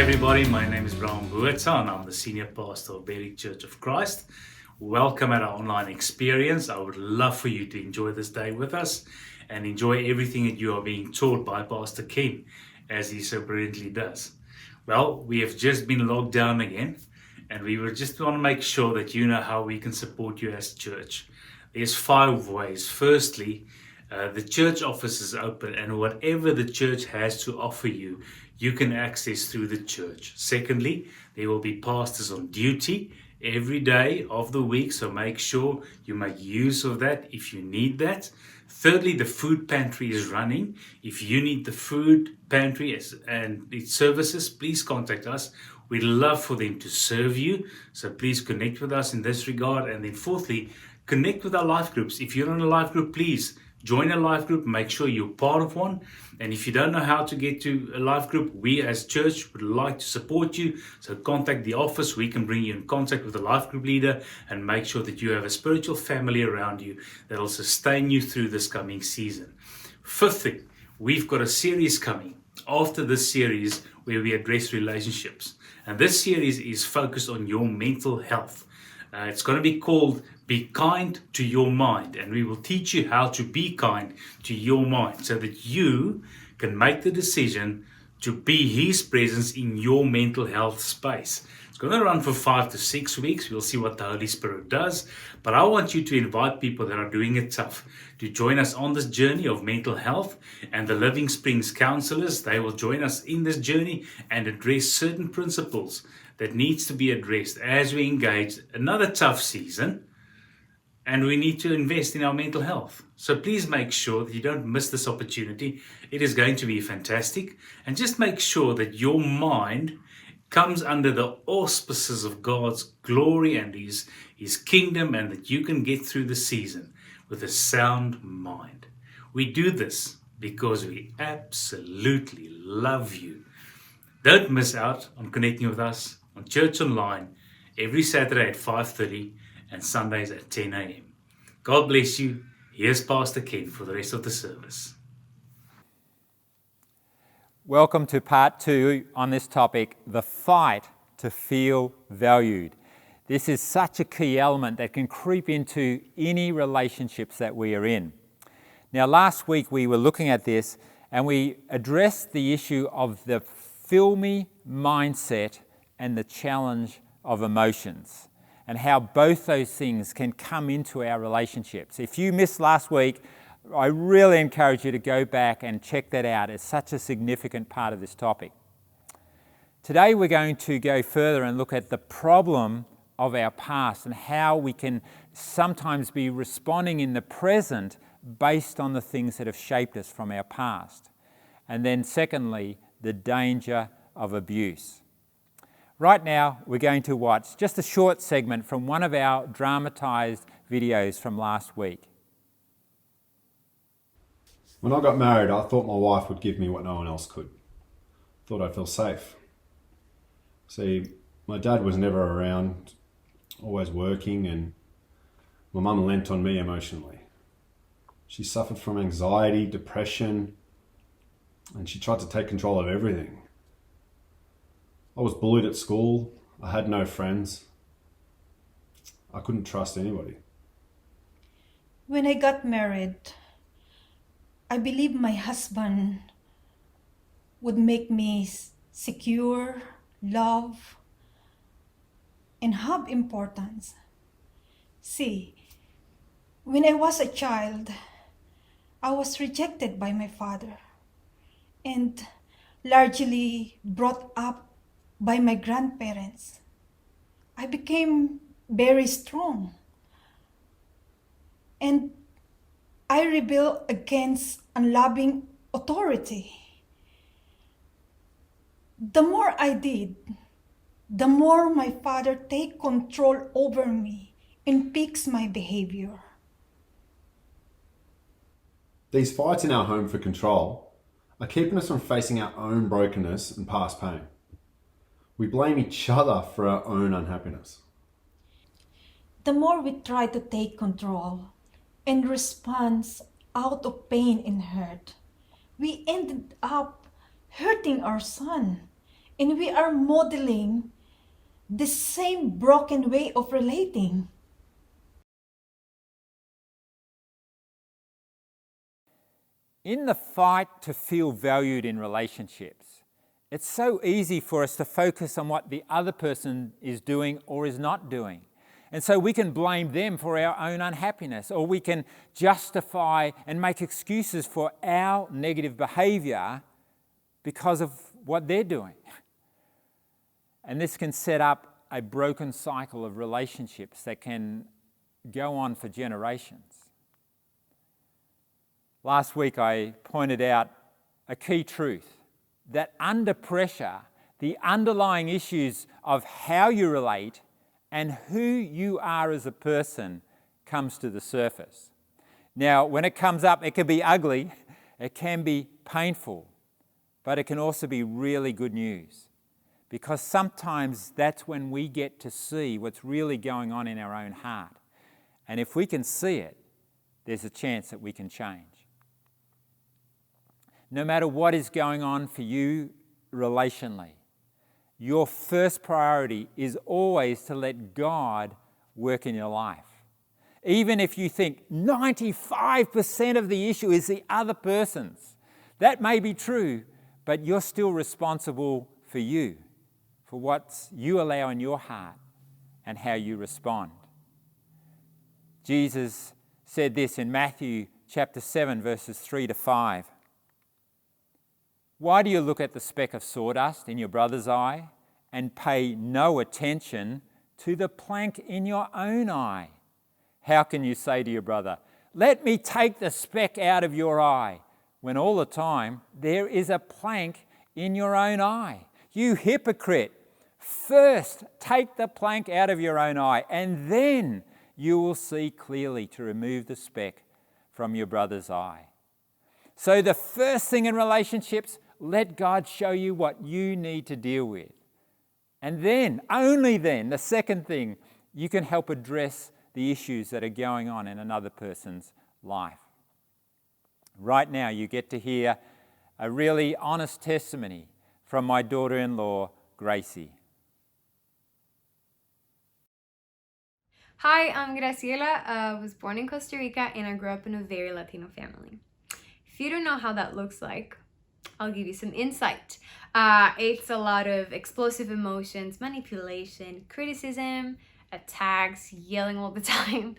everybody, my name is Brian Buerta and I'm the Senior Pastor of Berwick Church of Christ. Welcome at our online experience. I would love for you to enjoy this day with us and enjoy everything that you are being taught by Pastor Ken, as he so brilliantly does. Well, we have just been locked down again, and we will just want to make sure that you know how we can support you as church. There's 5 ways. Firstly, the church office is open, and whatever the church has to offer you, you can access through the church. Secondly, there will be pastors on duty every day of the week, so make sure you make use of that if you need that. Thirdly, the food pantry is running. If you need the food pantry and its services, please contact us. We'd love for them to serve you, so please connect with us in this regard. And then fourthly, connect with our life groups. If you're in a life group, please join a life group, make sure you're part of one. And if you don't know how to get to a life group, we as church would like to support you. So contact the office. We can bring you in contact with a life group leader and make sure that you have a spiritual family around you that will sustain you through this coming season. Fifth thing, we've got a series coming after this series where we address relationships. And this series is focused on your mental health. It's going to be called Be Kind to Your Mind, and we will teach you how to be kind to your mind so that you can make the decision to be His presence in your mental health space. It's going to run for 5 to 6 weeks. We'll see what the Holy Spirit does, but I want you to invite people that are doing it tough to join us on this journey of mental health, and the Living Springs counselors, they will join us in this journey and address certain principles that needs to be addressed as we engage another tough season, and we need to invest in our mental health. So please make sure that you don't miss this opportunity. It is going to be fantastic, and just make sure that your mind comes under the auspices of God's glory and His kingdom, and that you can get through the season with a sound mind. We do this because we absolutely love you. Don't miss out on connecting with us on Church Online every Saturday at 5:30 and Sundays at 10 a.m. God bless you. Here's Pastor Ken for the rest of the service. Welcome to part 2 on this topic, the fight to feel valued. This is such a key element that can creep into any relationships that we are in. Now, last week we were looking at this and we addressed the issue of the filmy mindset and the challenge of emotions, and how both those things can come into our relationships. If you missed last week, I really encourage you to go back and check that out. It's such a significant part of this topic. Today we're going to go further and look at the problem of our past and how we can sometimes be responding in the present based on the things that have shaped us from our past. And then secondly, the danger of abuse. Right now, we're going to watch just a short segment from one of our dramatized videos from last week. When I got married, I thought my wife would give me what no one else could. Thought I'd feel safe. See, my dad was never around, always working, and my mum lent on me emotionally. She suffered from anxiety, depression, and she tried to take control of everything. I was bullied at school. I had no friends. I couldn't trust anybody. When I got married, I believed my husband would make me secure, love, and have importance. See, when I was a child, I was rejected by my father and largely brought up by my grandparents. I became very strong, and I rebelled against unloving authority. The more I did, the more my father take control over me and fix my behavior. These fights in our home for control are keeping us from facing our own brokenness and past pain. We blame each other for our own unhappiness. The more we try to take control and respond out of pain and hurt, we ended up hurting our son and we are modeling the same broken way of relating. In the fight to feel valued in relationships, it's so easy for us to focus on what the other person is doing or is not doing. And so we can blame them for our own unhappiness, or we can justify and make excuses for our negative behavior because of what they're doing. And this can set up a broken cycle of relationships that can go on for generations. Last week I pointed out a key truth, that under pressure, the underlying issues of how you relate and who you are as a person comes to the surface. Now, when it comes up, it can be ugly, it can be painful, but it can also be really good news, because sometimes that's when we get to see what's really going on in our own heart. And if we can see it, there's a chance that we can change. No matter what is going on for you relationally, your first priority is always to let God work in your life. Even if you think 95% of the issue is the other person's, that may be true, but you're still responsible for you, for what you allow in your heart and how you respond. Jesus said this in Matthew chapter 7, verses 3 to 5. Why do you look at the speck of sawdust in your brother's eye and pay no attention to the plank in your own eye? How can you say to your brother, let me take the speck out of your eye, when all the time there is a plank in your own eye? You hypocrite! First take the plank out of your own eye, and then you will see clearly to remove the speck from your brother's eye. So the first thing in relationships, let God show you what you need to deal with. And then, only then, the second thing, you can help address the issues that are going on in another person's life. Right now, you get to hear a really honest testimony from my daughter-in-law, Gracie. Hi, I'm Graciela. I was born in Costa Rica and I grew up in a very Latino family. If you don't know how that looks like, I'll give you some insight. It's a lot of explosive emotions, manipulation, criticism, attacks, yelling all the time.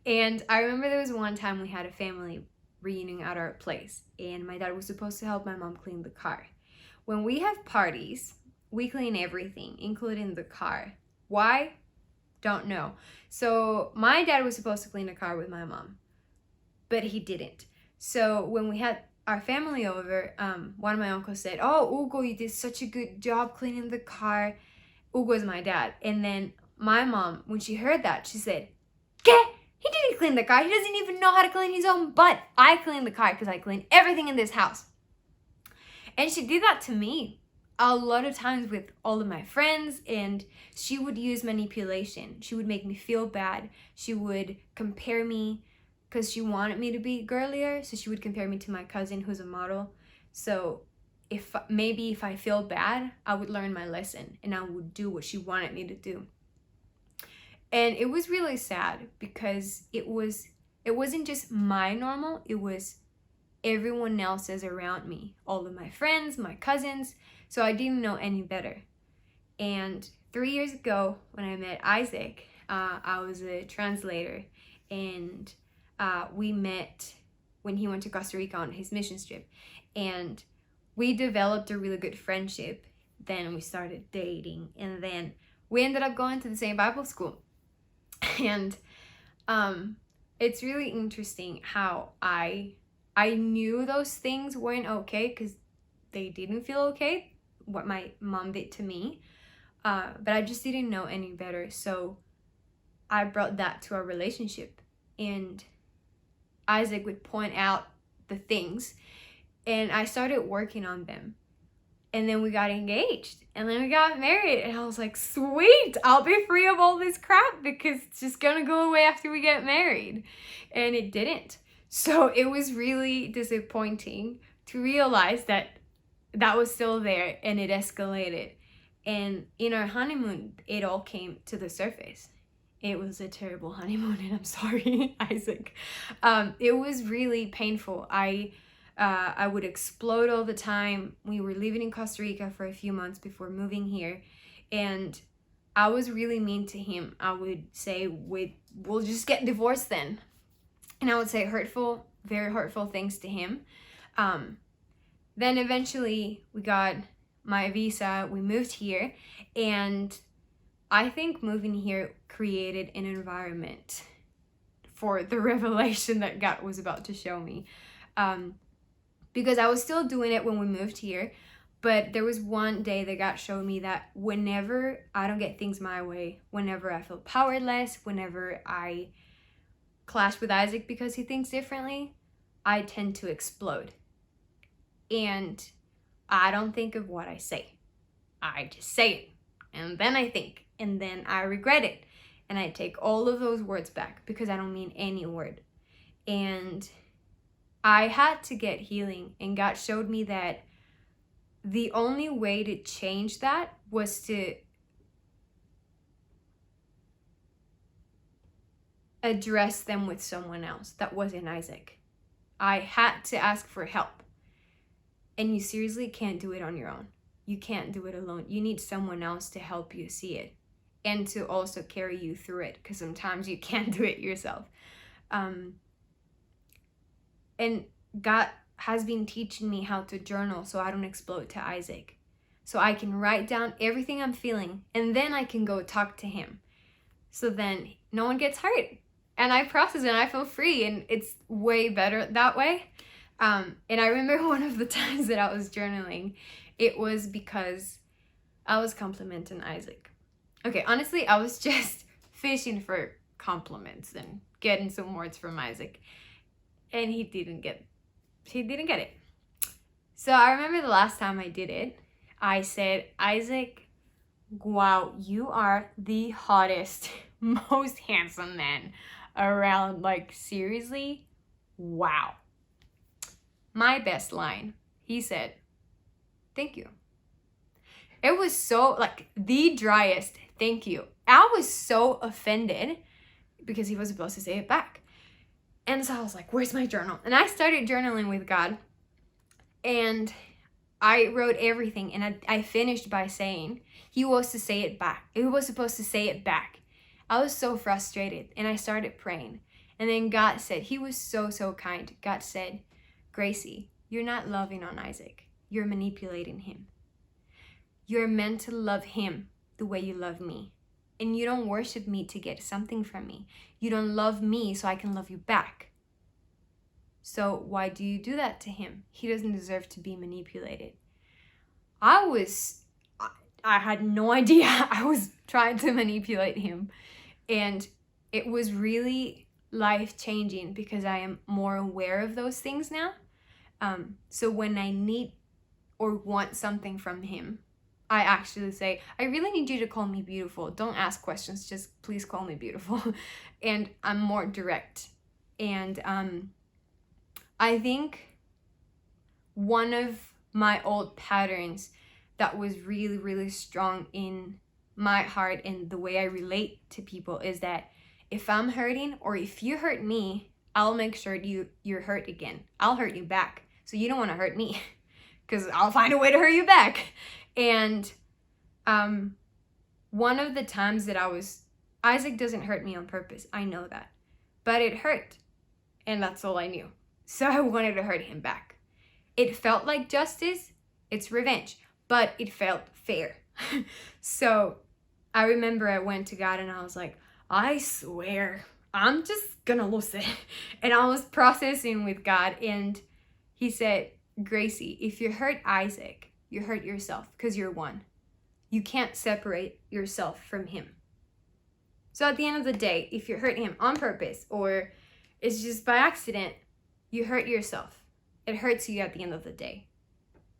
And I remember there was one time we had a family reunion at our place and my dad was supposed to help my mom clean the car. When we have parties, we clean everything, including the car. Why? Don't know. So my dad was supposed to clean the car with my mom, but he didn't. So when we had our family over, one of my uncles said, oh, Hugo, you did such a good job cleaning the car. Hugo is my dad. And then my mom, when she heard that, she said, ¿Qué? He didn't clean the car. He doesn't even know how to clean his own butt. I clean the car because I clean everything in this house. And she did that to me a lot of times with all of my friends, and she would use manipulation. She would make me feel bad. She would compare me because she wanted me to be girlier, so she would compare me to my cousin who's a model. So if I feel bad, I would learn my lesson and I would do what she wanted me to do. And it was really sad because it wasn't just my normal, it was everyone else's around me, all of my friends, my cousins. So I didn't know any better. And 3 years ago, when I met Isaac, I was a translator, and we met when he went to Costa Rica on his mission trip. And we developed a really good friendship. Then we started dating, and then we ended up going to the same Bible school. And it's really interesting how I knew those things weren't okay because they didn't feel okay, what my mom did to me, but I just didn't know any better. So I brought that to our relationship, and Isaac would point out the things, and I started working on them. And then we got engaged, and then we got married, and I was like, sweet, I'll be free of all this crap because it's just gonna go away after we get married. And it didn't. So it was really disappointing to realize that that was still there, and it escalated. And in our honeymoon, it all came to the surface. It was a terrible honeymoon, and I'm sorry, Isaac. It was really painful. I would explode all the time. We were living in Costa Rica for a few months before moving here, and I was really mean to him. I would say, we'll just get divorced then. And I would say hurtful, very hurtful things to him. Then eventually we got my visa, we moved here, and I think moving here created an environment for the revelation that God was about to show me. Because I was still doing it when we moved here, but there was one day that God showed me that whenever I don't get things my way, whenever I feel powerless, whenever I clash with Isaac because he thinks differently, I tend to explode. And I don't think of what I say. I just say it. And then I think. And then I regret it. And I take all of those words back because I don't mean any word. And I had to get healing. And God showed me that the only way to change that was to address them with someone else that wasn't Isaac. I had to ask for help. And you seriously can't do it on your own. You can't do it alone. You need someone else to help you see it and to also carry you through it, because sometimes you can't do it yourself. And God has been teaching me how to journal so I don't explode to Isaac. So I can write down everything I'm feeling, and then I can go talk to him. So then no one gets hurt. And I process it and I feel free, and it's way better that way. And I remember one of the times that I was journaling, it was because I was complimenting Isaac. Okay, honestly, I was just fishing for compliments and getting some words from Isaac. And he didn't get it. So I remember the last time I did it, I said, Isaac, wow, you are the hottest, most handsome man around. Like, seriously, wow. My best line, he said, thank you. It was so, like, the driest thank you. I was so offended because he was supposed to say it back. And so I was like, where's my journal? And I started journaling with God. And I wrote everything. And I finished by saying, he was to say it back. He was supposed to say it back. I was so frustrated. And I started praying. And then God said, he was so, so kind. God said, Gracie, you're not loving on Isaac. You're manipulating him. You're meant to love him the way you love me. And you don't worship me to get something from me. You don't love me so I can love you back. So why do you do that to him? He doesn't deserve to be manipulated. I had no idea I was trying to manipulate him. And it was really life-changing because I am more aware of those things now. So when I need or want something from him, I actually say, I really need you to call me beautiful. Don't ask questions, just please call me beautiful. And I'm more direct. And I think one of my old patterns that was really, really strong in my heart and the way I relate to people is that if I'm hurting or if you hurt me, I'll make sure you're hurt again. I'll hurt you back. So you don't want to hurt me because I'll find a way to hurt you back. And one of the times that Isaac doesn't hurt me on purpose. I know that. But it hurt. And that's all I knew. So I wanted to hurt him back. It felt like justice. It's revenge. But it felt fair. So I remember I went to God and I was like, I swear, I'm just gonna lose it. And I was processing with God, and he said, Gracie, if you hurt Isaac, you hurt yourself because you're one. You can't separate yourself from him. So at the end of the day, if you hurt him on purpose or it's just by accident, you hurt yourself. It hurts you at the end of the day.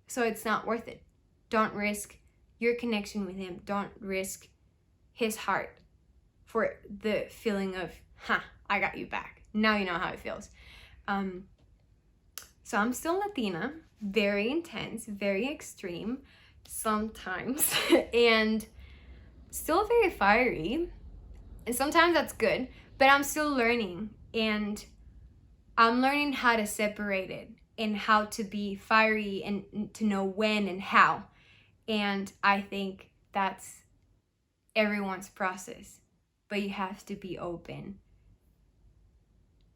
So it's not worth it. Don't risk your connection with him. Don't risk his heart for the feeling of, I got you back. Now you know how it feels. So I'm still Latina, very intense, very extreme, sometimes and still very fiery. And sometimes that's good, but I'm still learning, and I'm learning how to separate it and how to be fiery and to know when and how. And I think that's everyone's process, but you have to be open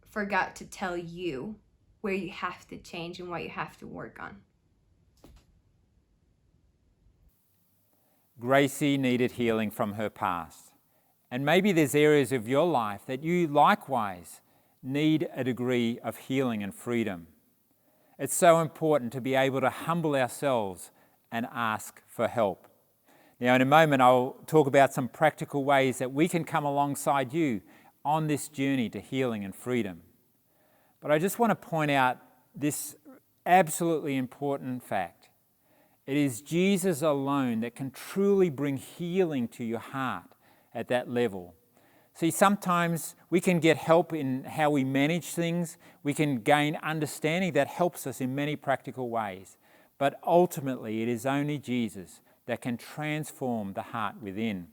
for God to tell you where you have to change and what you have to work on. Gracie needed healing from her past. And maybe there's areas of your life that you likewise need a degree of healing and freedom. It's so important to be able to humble ourselves and ask for help. Now, in a moment, I'll talk about some practical ways that we can come alongside you on this journey to healing and freedom. But I just want to point out this absolutely important fact. It is Jesus alone that can truly bring healing to your heart at that level. See, sometimes we can get help in how we manage things. We can gain understanding that helps us in many practical ways. But ultimately, it is only Jesus that can transform the heart within.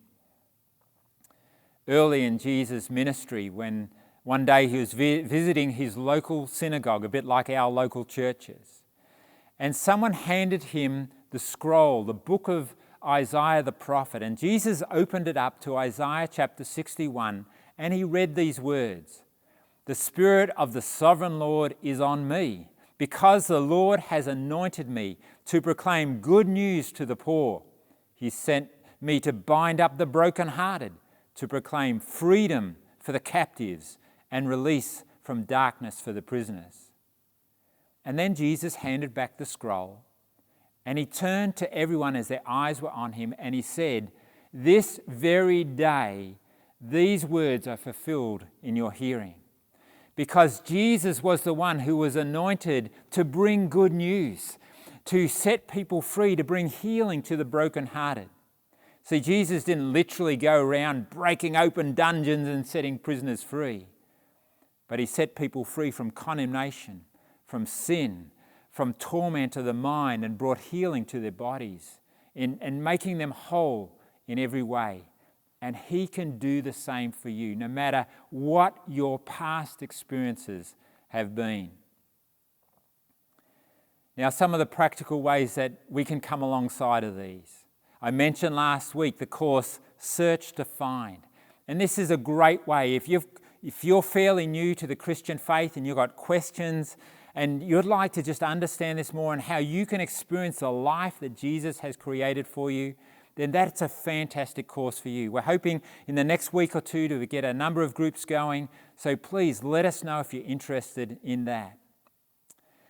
Early in Jesus' ministry, when one day he was visiting his local synagogue, a bit like our local churches, and someone handed him the scroll, the book of Isaiah the prophet, and Jesus opened it up to Isaiah chapter 61, and he read these words: "The Spirit of the Sovereign Lord is on me, because the Lord has anointed me to proclaim good news to the poor. He sent me to bind up the brokenhearted, to proclaim freedom for the captives and release from darkness for the prisoners." And then Jesus handed back the scroll, and he turned to everyone as their eyes were on him, and he said, "This very day, these words are fulfilled in your hearing." Because Jesus was the one who was anointed to bring good news, to set people free, to bring healing to the brokenhearted. See, Jesus didn't literally go around breaking open dungeons and setting prisoners free, but he set people free from condemnation, from sin, from torment of the mind, and brought healing to their bodies and making them whole in every way. And he can do the same for you, no matter what your past experiences have been. Now, some of the practical ways that we can come alongside of these. I mentioned last week the course Search to Find. And this is a great way. If you're fairly new to the Christian faith and you've got questions and you'd like to just understand this more and how you can experience the life that Jesus has created for you, then that's a fantastic course for you. We're hoping in the next week or two to get a number of groups going, so please let us know if you're interested in that.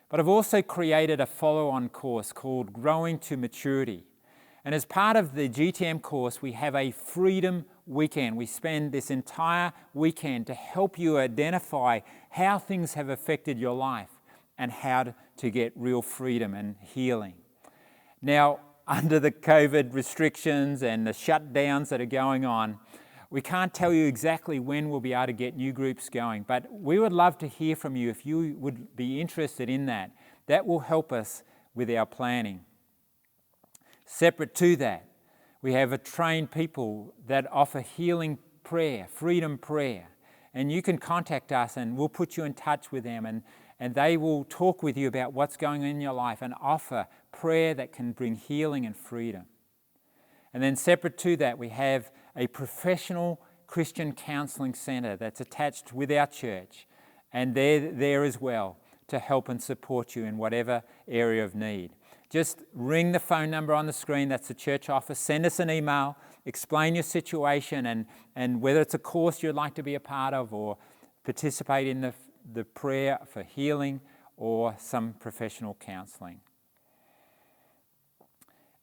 But I've also created a follow-on course called Growing to Maturity. And as part of the GTM course, we have a Freedom Weekend. We spend this entire weekend to help you identify how things have affected your life and how to get real freedom and healing. Now, under the COVID restrictions and the shutdowns that are going on, we can't tell you exactly when we'll be able to get new groups going, but we would love to hear from you if you would be interested in that. That will help us with our planning. Separate to that, we have trained people that offer healing prayer, freedom prayer, and you can contact us and we'll put you in touch with them, and they will talk with you about what's going on in your life and offer prayer that can bring healing and freedom. And then separate to that, we have a professional Christian counselling centre that's attached with our church, and they're there as well to help and support you in whatever area of need. Just ring the phone number on the screen, that's the church office, send us an email, explain your situation and whether it's a course you'd like to be a part of or participate in the prayer for healing or some professional counselling.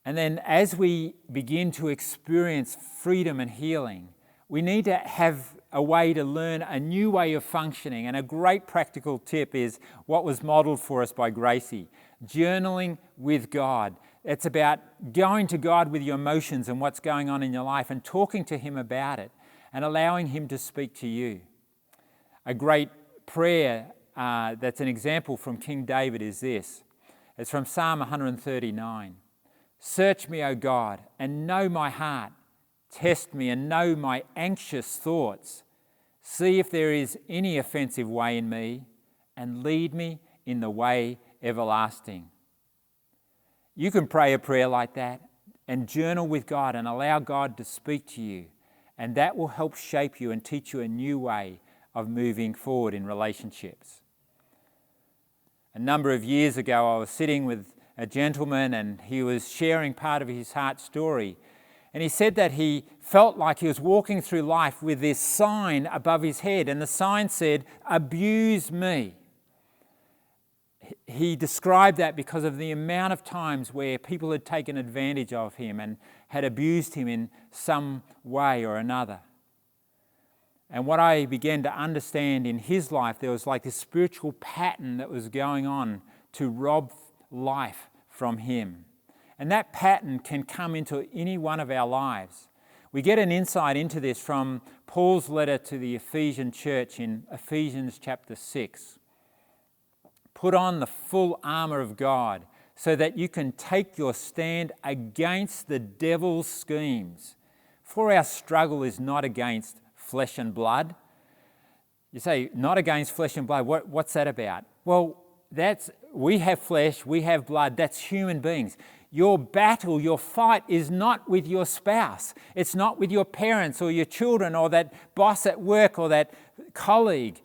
And then as we begin to experience freedom and healing, we need to have a way to learn a new way of functioning. And a great practical tip is what was modelled for us by Gracie, journaling with God. It's about going to God with your emotions and what's going on in your life and talking to him about it and allowing him to speak to you. A great prayer that's an example from King David is this. It's from Psalm 139. Search me, O God, and know my heart. Test me and know my anxious thoughts. See if there is any offensive way in me, and lead me in the way everlasting. You can pray a prayer like that and journal with God and allow God to speak to you, and that will help shape you and teach you a new way of moving forward in relationships. A number of years ago, I was sitting with a gentleman and he was sharing part of his heart story. And he said that he felt like he was walking through life with this sign above his head, and the sign said, "Abuse me." He described that because of the amount of times where people had taken advantage of him and had abused him in some way or another. And what I began to understand in his life, there was like this spiritual pattern that was going on to rob life from him. And that pattern can come into any one of our lives. We get an insight into this from Paul's letter to the Ephesian church in Ephesians chapter 6. Put on the full armour of God so that you can take your stand against the devil's schemes. For our struggle is not against flesh and blood. You say, not against flesh and blood. What's that about? Well, we have flesh, we have blood. That's human beings. Your battle, your fight is not with your spouse. It's not with your parents or your children or that boss at work or that colleague.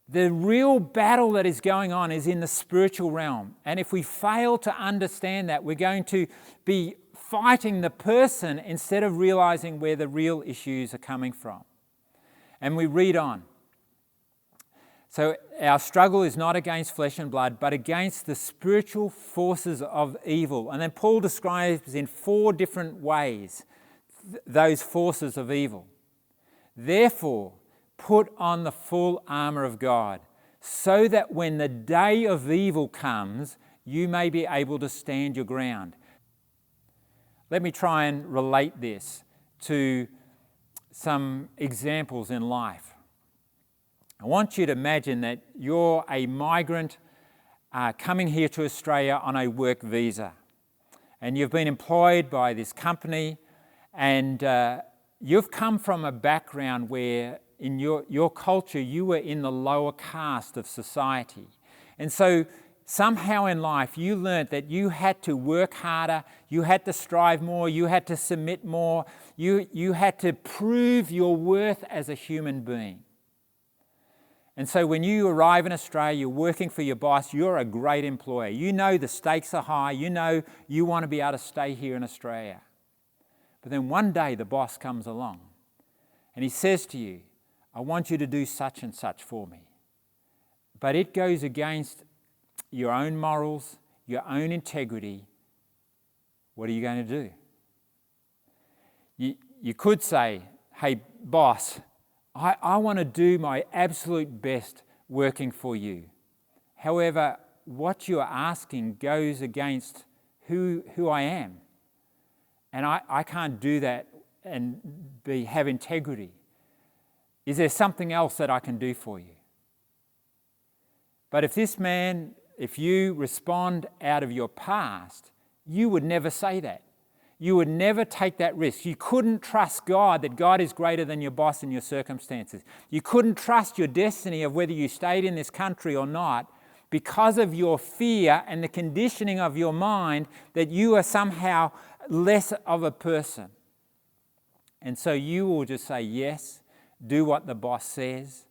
The real battle that is going on is in the spiritual realm. And if we fail to understand that, we're going to be fighting the person instead of realizing where the real issues are coming from. And we read on. So our struggle is not against flesh and blood, but against the spiritual forces of evil. And then Paul describes in 4 different ways those forces of evil. Therefore, put on the full armour of God, so that when the day of evil comes, you may be able to stand your ground. Let me try and relate this to some examples in life. I want you to imagine that you're a migrant coming here to Australia on a work visa, and you've been employed by this company, and you've come from a background where in your culture you were in the lower caste of society. And so somehow in life you learnt that you had to work harder, you had to strive more, you had to submit more, you had to prove your worth as a human being. And so when you arrive in Australia, you're working for your boss, you're a great employer. You know the stakes are high, you know you want to be able to stay here in Australia. But then one day the boss comes along and he says to you, I want you to do such and such for me. But it goes against your own morals, your own integrity. What are you going to do? You could say, hey boss, I want to do my absolute best working for you. However, what you're asking goes against who I am. And I can't do that and have integrity. Is there something else that I can do for you? But if you respond out of your past, you would never say that. You would never take that risk. You couldn't trust God, that God is greater than your boss and your circumstances. You couldn't trust your destiny of whether you stayed in this country or not because of your fear and the conditioning of your mind that you are somehow less of a person. And so you will just say yes, do what the boss says,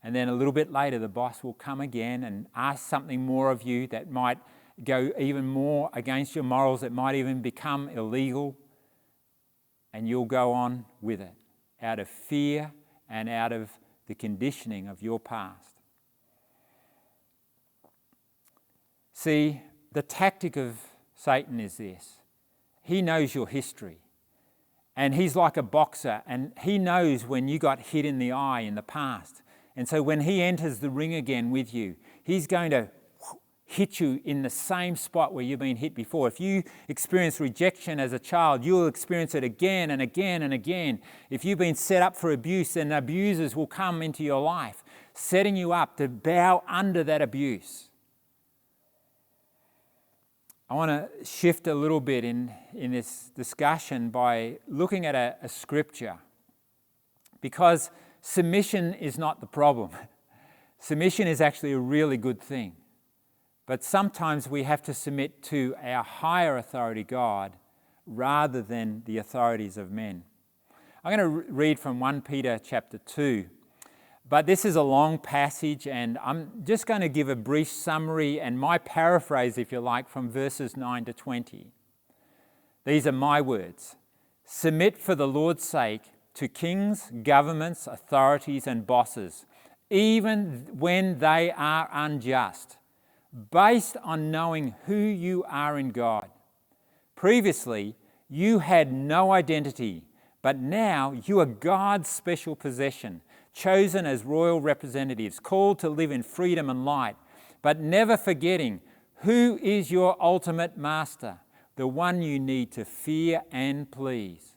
and then a little bit later the boss will come again and ask something more of you that might go even more against your morals, it might even become illegal, and you'll go on with it out of fear and out of the conditioning of your past. See, the tactic of Satan is this. He knows your history, and he's like a boxer, and he knows when you got hit in the eye in the past. And so when he enters the ring again with you, he's going to hit you in the same spot where you've been hit before. If you experience rejection as a child, you'll experience it again and again and again. If you've been set up for abuse, then abusers will come into your life, setting you up to bow under that abuse. I want to shift a little bit in this discussion by looking at a scripture, because submission is not the problem. Submission is actually a really good thing. But sometimes we have to submit to our higher authority, God, rather than the authorities of men. I'm going to read from 1 Peter chapter 2. But this is a long passage, and I'm just going to give a brief summary and my paraphrase, if you like, from verses 9 to 20. These are my words. Submit for the Lord's sake to kings, governments, authorities, and bosses, even when they are unjust, based on knowing who you are in God. Previously, you had no identity, but now you are God's special possession, chosen as royal representatives, called to live in freedom and light, but never forgetting who is your ultimate master, the one you need to fear and please.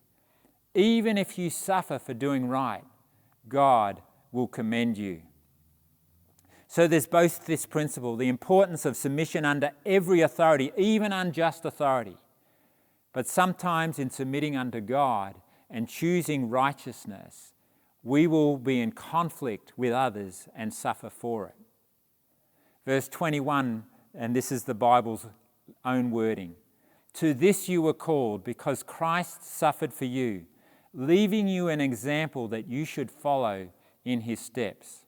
Even if you suffer for doing right, God will commend you. So there's both this principle, the importance of submission under every authority, even unjust authority. But sometimes in submitting unto God and choosing righteousness, we will be in conflict with others and suffer for it. Verse 21, and this is the Bible's own wording. To this you were called, because Christ suffered for you, leaving you an example that you should follow in his steps.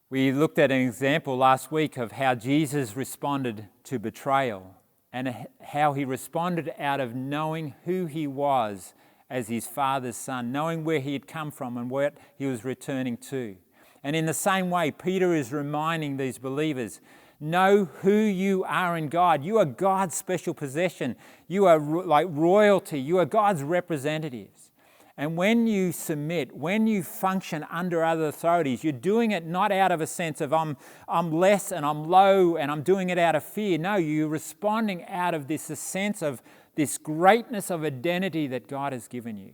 We looked at an example last week of how Jesus responded to betrayal and how he responded out of knowing who he was as his Father's Son, knowing where he had come from and what he was returning to. And in the same way, Peter is reminding these believers, know who you are in God. You are God's special possession. You are like royalty. You are God's representatives. And when you submit, when you function under other authorities, you're doing it not out of a sense of I'm less and I'm low and I'm doing it out of fear. No, you're responding out of this sense of this greatness of identity that God has given you.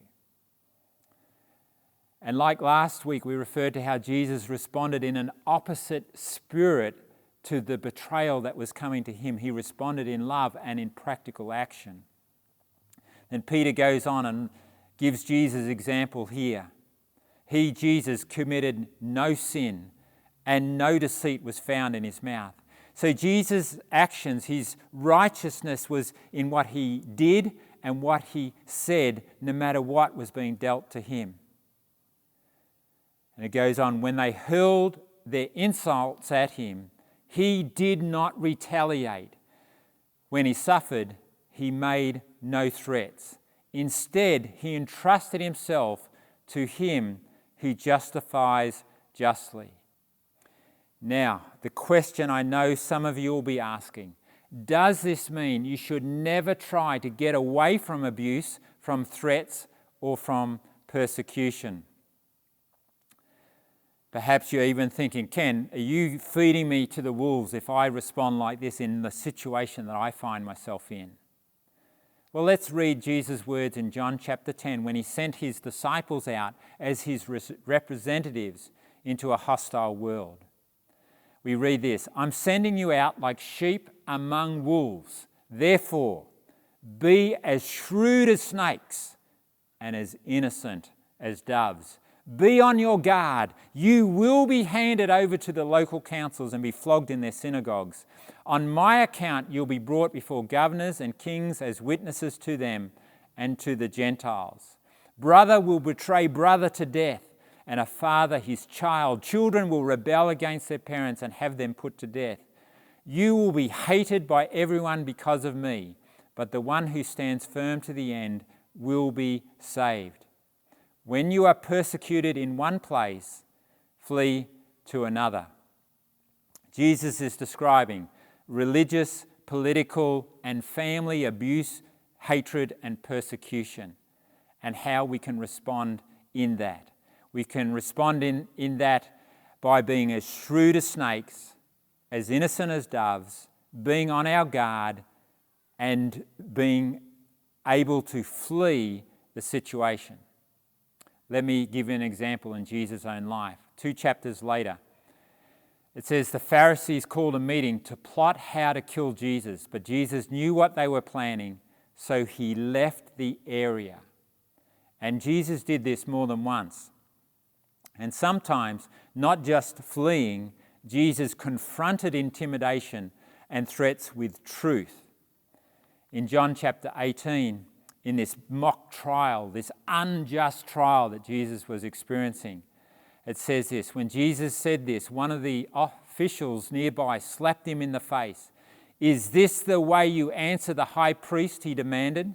And like last week, we referred to how Jesus responded in an opposite spirit to the betrayal that was coming to him. He responded in love and in practical action. Then Peter goes on and gives Jesus' example here. He, Jesus, committed no sin, and no deceit was found in his mouth. So Jesus' actions, his righteousness was in what he did and what he said, no matter what was being dealt to him. And it goes on, when they hurled their insults at him, he did not retaliate. When he suffered, he made no threats. Instead, he entrusted himself to him who justifies justly. Now, the question I know some of you will be asking, does this mean you should never try to get away from abuse, from threats, or from persecution? Perhaps you're even thinking, Ken, are you feeding me to the wolves if I respond like this in the situation that I find myself in? Well, let's read Jesus' words in John chapter 10 when he sent his disciples out as his representatives into a hostile world. We read this, I'm sending you out like sheep among wolves. Therefore, be as shrewd as snakes and as innocent as doves. Be on your guard. You will be handed over to the local councils and be flogged in their synagogues. On my account, you'll be brought before governors and kings as witnesses to them and to the Gentiles. Brother will betray brother to death, and a father his child. Children will rebel against their parents and have them put to death. You will be hated by everyone because of me, but the one who stands firm to the end will be saved. When you are persecuted in one place, flee to another. Jesus is describing religious, political, and family abuse, hatred, and persecution, and how we can respond in that. We can respond in that by being as shrewd as snakes, as innocent as doves, being on our guard, and being able to flee the situation. Let me give you an example in Jesus' own life. 2 chapters later, It says the Pharisees called a meeting to plot how to kill Jesus, but Jesus knew what they were planning, so he left the area. And Jesus did this more than once. And sometimes, not just fleeing, Jesus confronted intimidation and threats with truth. In John chapter 18, in this mock trial, this unjust trial that Jesus was experiencing, it says this: when Jesus said this, one of the officials nearby slapped him in the face. "Is this the way you answer the high priest?" he demanded.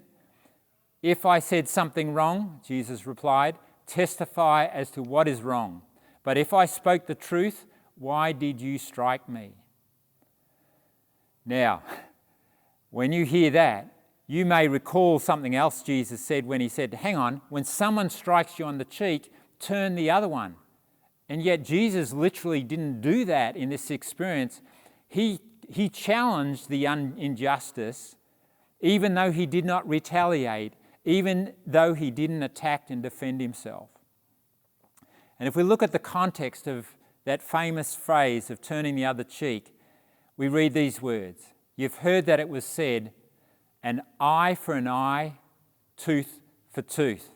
"If I said something wrong," Jesus replied, "testify as to what is wrong. But if I spoke the truth, why did you strike me?" Now, when you hear that, you may recall something else Jesus said when he said, "Hang on, when someone strikes you on the cheek, turn the other one." And yet Jesus literally didn't do that in this experience. He challenged the injustice, even though he did not retaliate, even though he didn't attack and defend himself. And if we look at the context of that famous phrase of turning the other cheek, we read these words: "You've heard that it was said, an eye for an eye, tooth for tooth.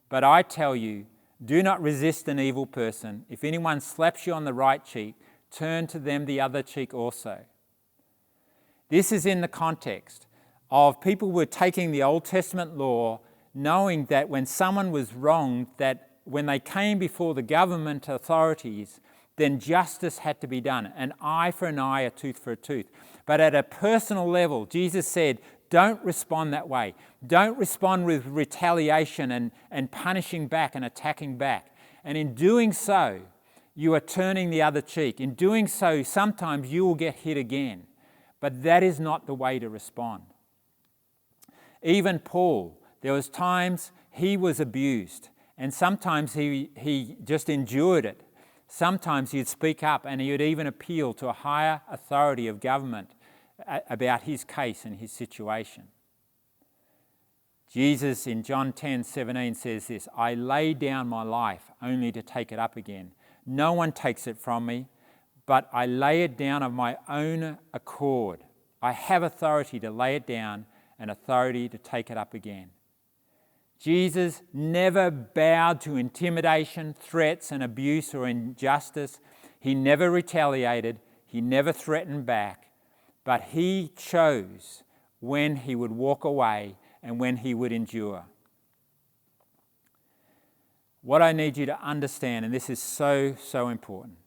But I tell you, do not resist an evil person. If anyone slaps you on the right cheek, turn to them the other cheek also." This is in the context of people were taking the Old Testament law, knowing that when someone was wronged, that when they came before the government authorities, then justice had to be done. An eye for an eye, a tooth for a tooth. But at a personal level, Jesus said, don't respond that way. Don't respond with retaliation and punishing back and attacking back. And in doing so, you are turning the other cheek. In doing so, sometimes you will get hit again. But that is not the way to respond. Even Paul, there was times he was abused, and sometimes he just endured it. Sometimes he'd speak up and he would even appeal to a higher authority of government about his case and his situation. Jesus in John 10:17 says this: "I lay down my life only to take it up again. No one takes it from me, but I lay it down of my own accord. I have authority to lay it down and authority to take it up again." Jesus never bowed to intimidation, threats, and abuse or injustice. He never retaliated. He never threatened back. But he chose when he would walk away and when he would endure. What I need you to understand, and this is so, so important,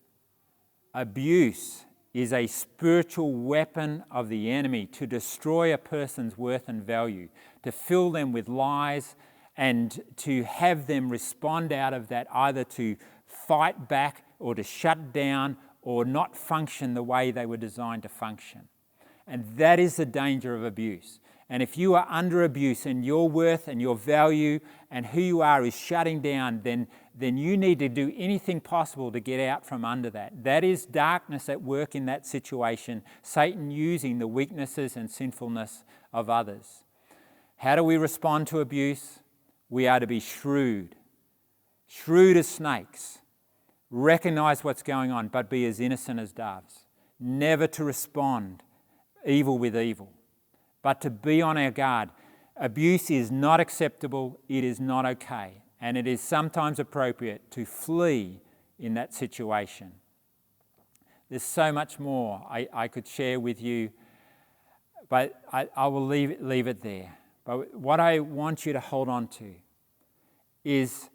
abuse is a spiritual weapon of the enemy to destroy a person's worth and value, to fill them with lies, and to have them respond out of that either to fight back or to shut down or not function the way they were designed to function. And that is the danger of abuse. And if you are under abuse and your worth and your value and who you are is shutting down, then you need to do anything possible to get out from under that. That is darkness at work in that situation, Satan using the weaknesses and sinfulness of others. How do we respond to abuse? We are to be shrewd as snakes, recognize what's going on, but be as innocent as doves. Never to respond evil with evil, but to be on our guard. Abuse is not acceptable, it is not okay, and it is sometimes appropriate to flee in that situation. There's so much more I could share with you, but I will leave it there. But what I want you to hold on to is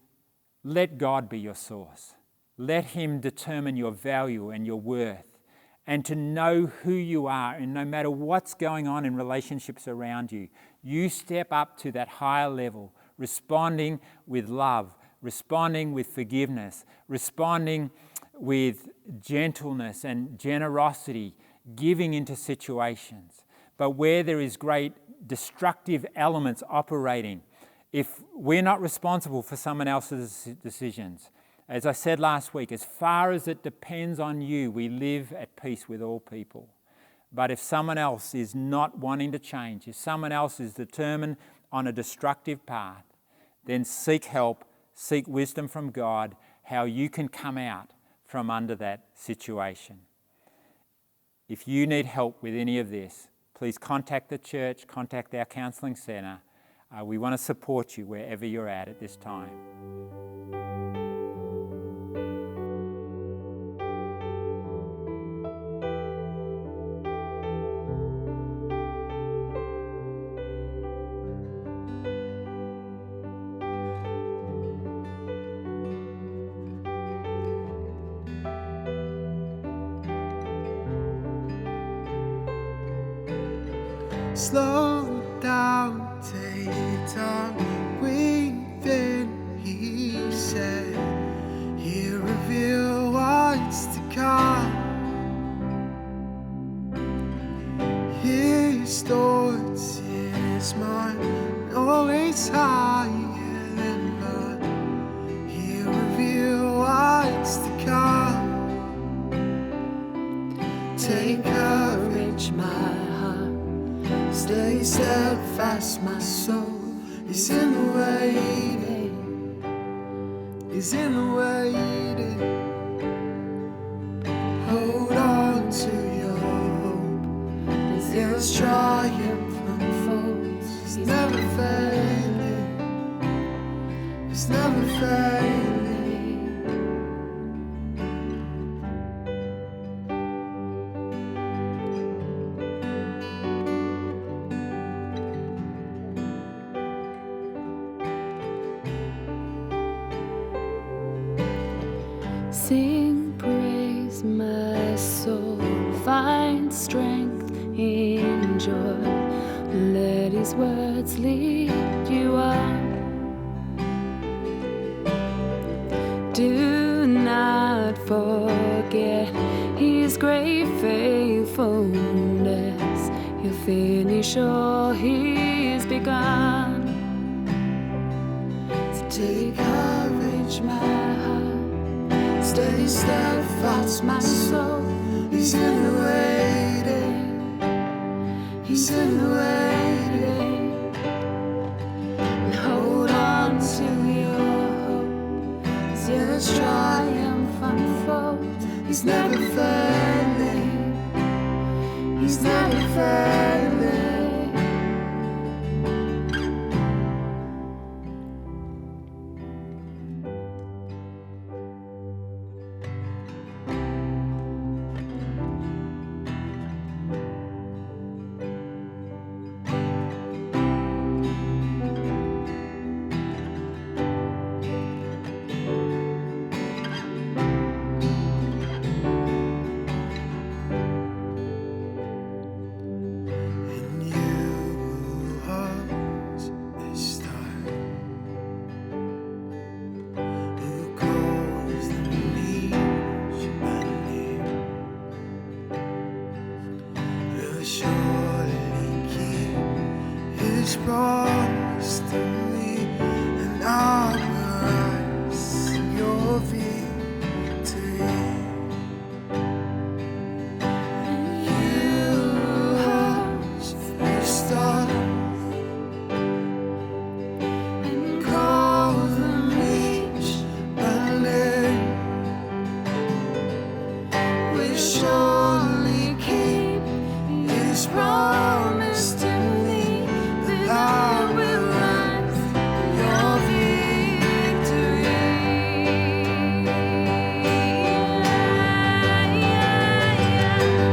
let God be your source. Let Him determine your value and your worth, and to know who you are, and no matter what's going on in relationships around you, you step up to that higher level, responding with love, responding with forgiveness, responding with gentleness and generosity, giving into situations. But where there is great destructive elements operating, if we're not responsible for someone else's decisions, as I said last week, as far as it depends on you, we live at peace with all people. But if someone else is not wanting to change, if someone else is determined on a destructive path, then seek help, seek wisdom from God, how you can come out from under that situation. If you need help with any of this, please contact the church, contact our counselling centre. We want to support you wherever you're at this time. Slow down, take time, breathe in, he said. He'll reveal what's to come. His thoughts in his mind, always higher than mine. He'll reveal what's to come. Take courage, my heart. Stay steadfast, my soul. He's in the waiting. He's in the waiting. Hold on to your hope. His triumph unfolds. He's never failing. He's never failing. Sing praise, my soul, find strength in joy. Let his words lead you on. Do not forget his great faithfulness. He'll finish all he's begun. So take courage, my heart. Stay steadfast, my soul. He's in the waiting. He's in the waiting. And hold on to your hope. As his triumph unfolds. He's never failing. He's never failing. Promise to me, and I will rise in your victory. And you have restored and call them each by name. We surely keep his promise to me. I will rise in your victory.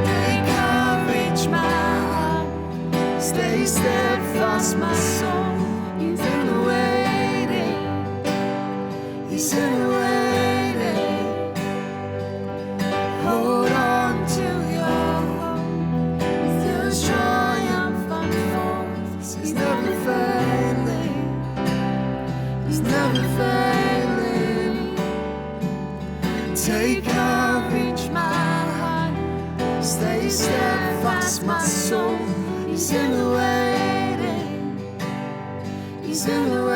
Take courage, my heart. Stay steadfast, my soul. He's in the waiting. He's in the waiting. Hold on to your hope. There's triumph unfolds. He's never failing. He's never failing. Take courage, my heart. Stay steadfast, my soul. He's in the waiting. He's in the waiting.